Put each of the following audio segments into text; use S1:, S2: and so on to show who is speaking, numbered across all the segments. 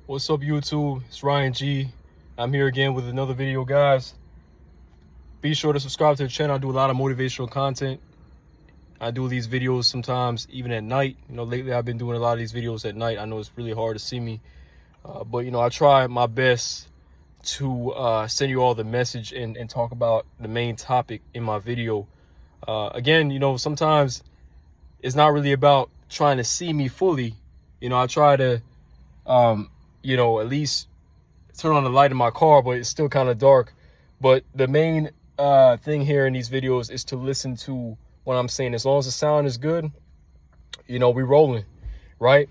S1: What's up, YouTube? It's Ryan G. I'm here again with another video, guys. Be sure to subscribe to the channel. I do a lot of motivational content. I do these videos sometimes even at night. Lately I've been doing a lot of these videos at night. I know it's really hard to see me, but I try my best to send you all the message and talk about the main topic in my video. Again, sometimes it's not really about trying to see me fully. I try to at least turn on the light in my car, but it's still kind of dark. But the main thing here in these videos is to listen to what I'm saying. As long as the sound is good, we rolling, right?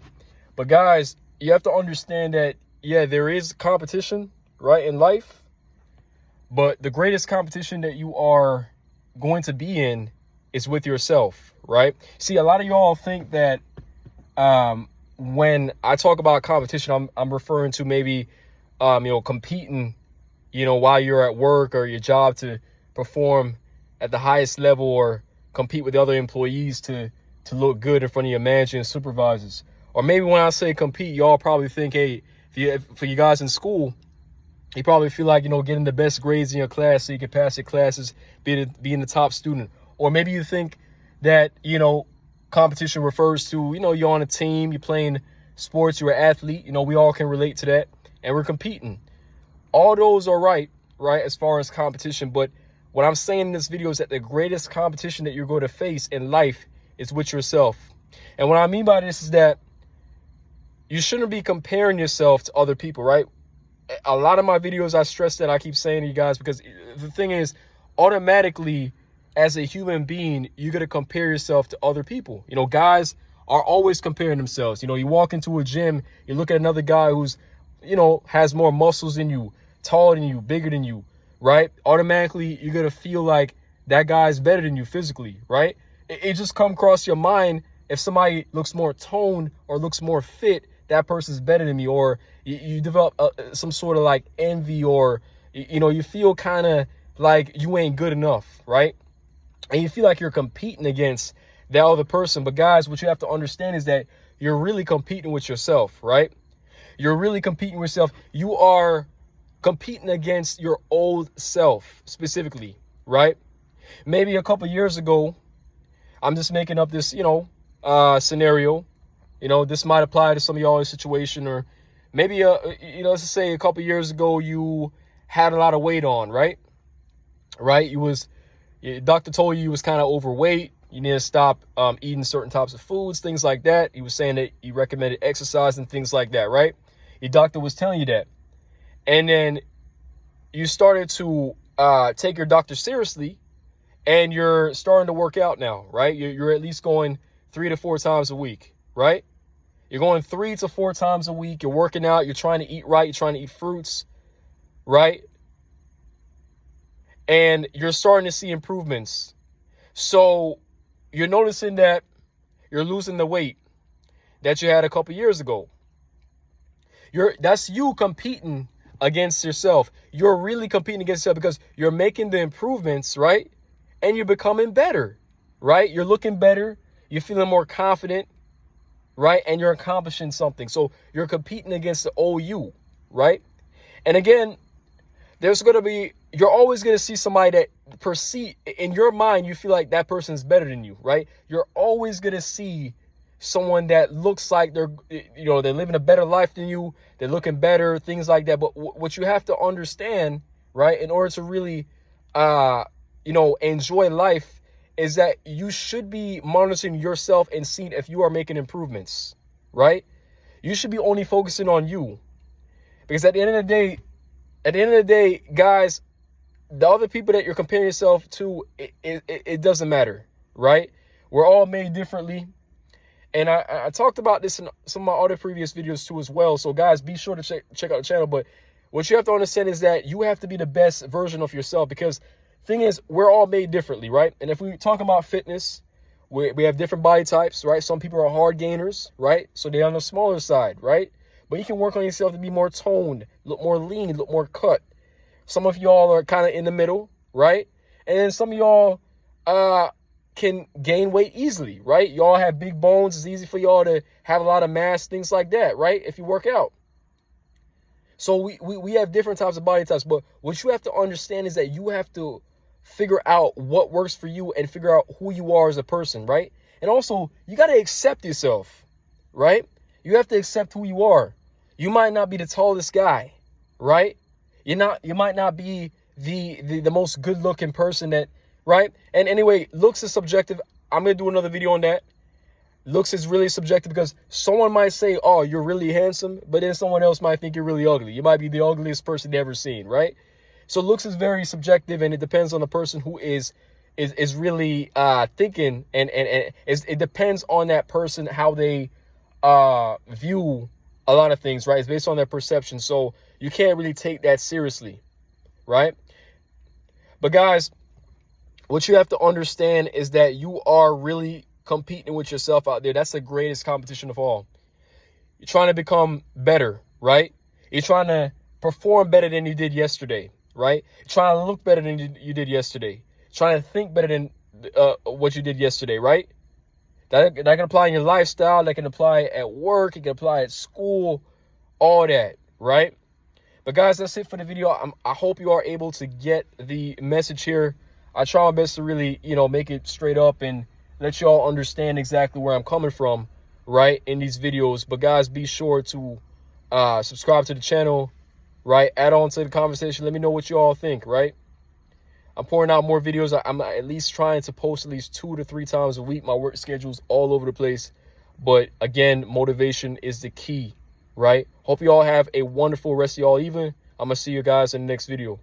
S1: But guys, you have to understand that, yeah, there is competition, right, in life. But the greatest competition that you are going to be in is with yourself, right? See, a lot of y'all think that when I talk about competition, I'm referring to maybe, competing, while you're at work or your job to perform at the highest level, or compete with the other employees to look good in front of your manager and supervisors. Or maybe when I say compete, y'all probably think, hey, for you guys in school, you probably feel like, getting the best grades in your class so you can pass your classes, being the top student. Or maybe you think that, competition refers to, you're on a team, you're playing sports, you're an athlete, we all can relate to that, and we're competing. All those are right, as far as competition. But what I'm saying in this video is that the greatest competition that you're going to face in life is with yourself. And what I mean by this is that you shouldn't be comparing yourself to other people, right? A lot of my videos, I stress that, I keep saying to you guys, because the thing is, automatically, as a human being, you're going to compare yourself to other people. Guys are always comparing themselves. You walk into a gym, you look at another guy who's, has more muscles than you, taller than you, bigger than you, right? Automatically, you're going to feel like that guy's better than you physically, right? It just come across your mind, if somebody looks more toned or looks more fit, that person's better than me. Or you develop some sort of like envy, or, you feel kind of like you ain't good enough, right? And you feel like you're competing against that other person. But guys, what you have to understand is that you're really competing with yourself, right? You're really competing with yourself. You are competing against your old self specifically, right? Maybe a couple years ago, I'm just making up this, scenario. This might apply to some of y'all in a situation. Or maybe, let's just say a couple years ago, you had a lot of weight on, right? Your doctor told you was kind of overweight. You need to stop eating certain types of foods, things like that. He was saying that he recommended exercise and things like that, right? Your doctor was telling you that. And then you started to take your doctor seriously, and you're starting to work out now, right? You're at least going 3 to 4 times a week, right? You're going 3 to 4 times a week. You're working out. You're trying to eat right. You're trying to eat fruits, right? And you're starting to see improvements. So you're noticing that you're losing the weight that you had a couple years ago. That's you competing against yourself. You're really competing against yourself because you're making the improvements, right? And you're becoming better, right? You're looking better. You're feeling more confident, right? And you're accomplishing something. So you're competing against the old you, right? And again, you're always going to see somebody that in your mind, you feel like that person's better than you, right? You're always going to see someone that looks like they're living a better life than you. They're looking better, things like that. But what you have to understand, right, in order to really, enjoy life, is that you should be monitoring yourself and seeing if you are making improvements, right? You should be only focusing on you, because at the end of the day, guys, the other people that you're comparing yourself to, it doesn't matter, right? We're all made differently. And I talked about this in some of my other previous videos too as well. So guys, be sure to check out the channel. But what you have to understand is that you have to be the best version of yourself, because thing is, we're all made differently, right? And if we talk about fitness, we have different body types, right? Some people are hard gainers, right? So they're on the smaller side, right? But you can work on yourself to be more toned, look more lean, look more cut. Some of y'all are kind of in the middle, right? And then some of y'all can gain weight easily, right? Y'all have big bones. It's easy for y'all to have a lot of mass, things like that, right? If you work out. So we have different types of body types, but what you have to understand is that you have to figure out what works for you and figure out who you are as a person, right? And also, you got to accept yourself, right? You have to accept who you are. You might not be the tallest guy, right? You might not be the most good looking person that, right? And anyway, looks is subjective. I'm going to do another video on that. Looks is really subjective because someone might say, oh, you're really handsome, but then someone else might think you're really ugly. You might be the ugliest person they've ever seen, right? So looks is very subjective, and it depends on the person who is really thinking, and it depends on that person how they view a lot of things, right? It's based on their perception. So you can't really take that seriously, right? But guys, what you have to understand is that you are really competing with yourself out there. That's the greatest competition of all. You're trying to become better, right? You're trying to perform better than you did yesterday, right? You're trying to look better than you did yesterday. You're trying to think better than what you did yesterday, right? That can apply in your lifestyle. That can apply at work. It can apply at school, all that, right? But guys, that's it for the video. I hope you are able to get the message here. I try my best to really, make it straight up and let you all understand exactly where I'm coming from, right, in these videos. But guys, be sure to subscribe to the channel, right? Add on to the conversation. Let me know what you all think, right? I'm pouring out more videos. I'm at least trying to post at least 2 to 3 times a week. My work schedule's all over the place. But again, motivation is the key, right? Hope you all have a wonderful rest of y'all evening. I'm going to see you guys in the next video.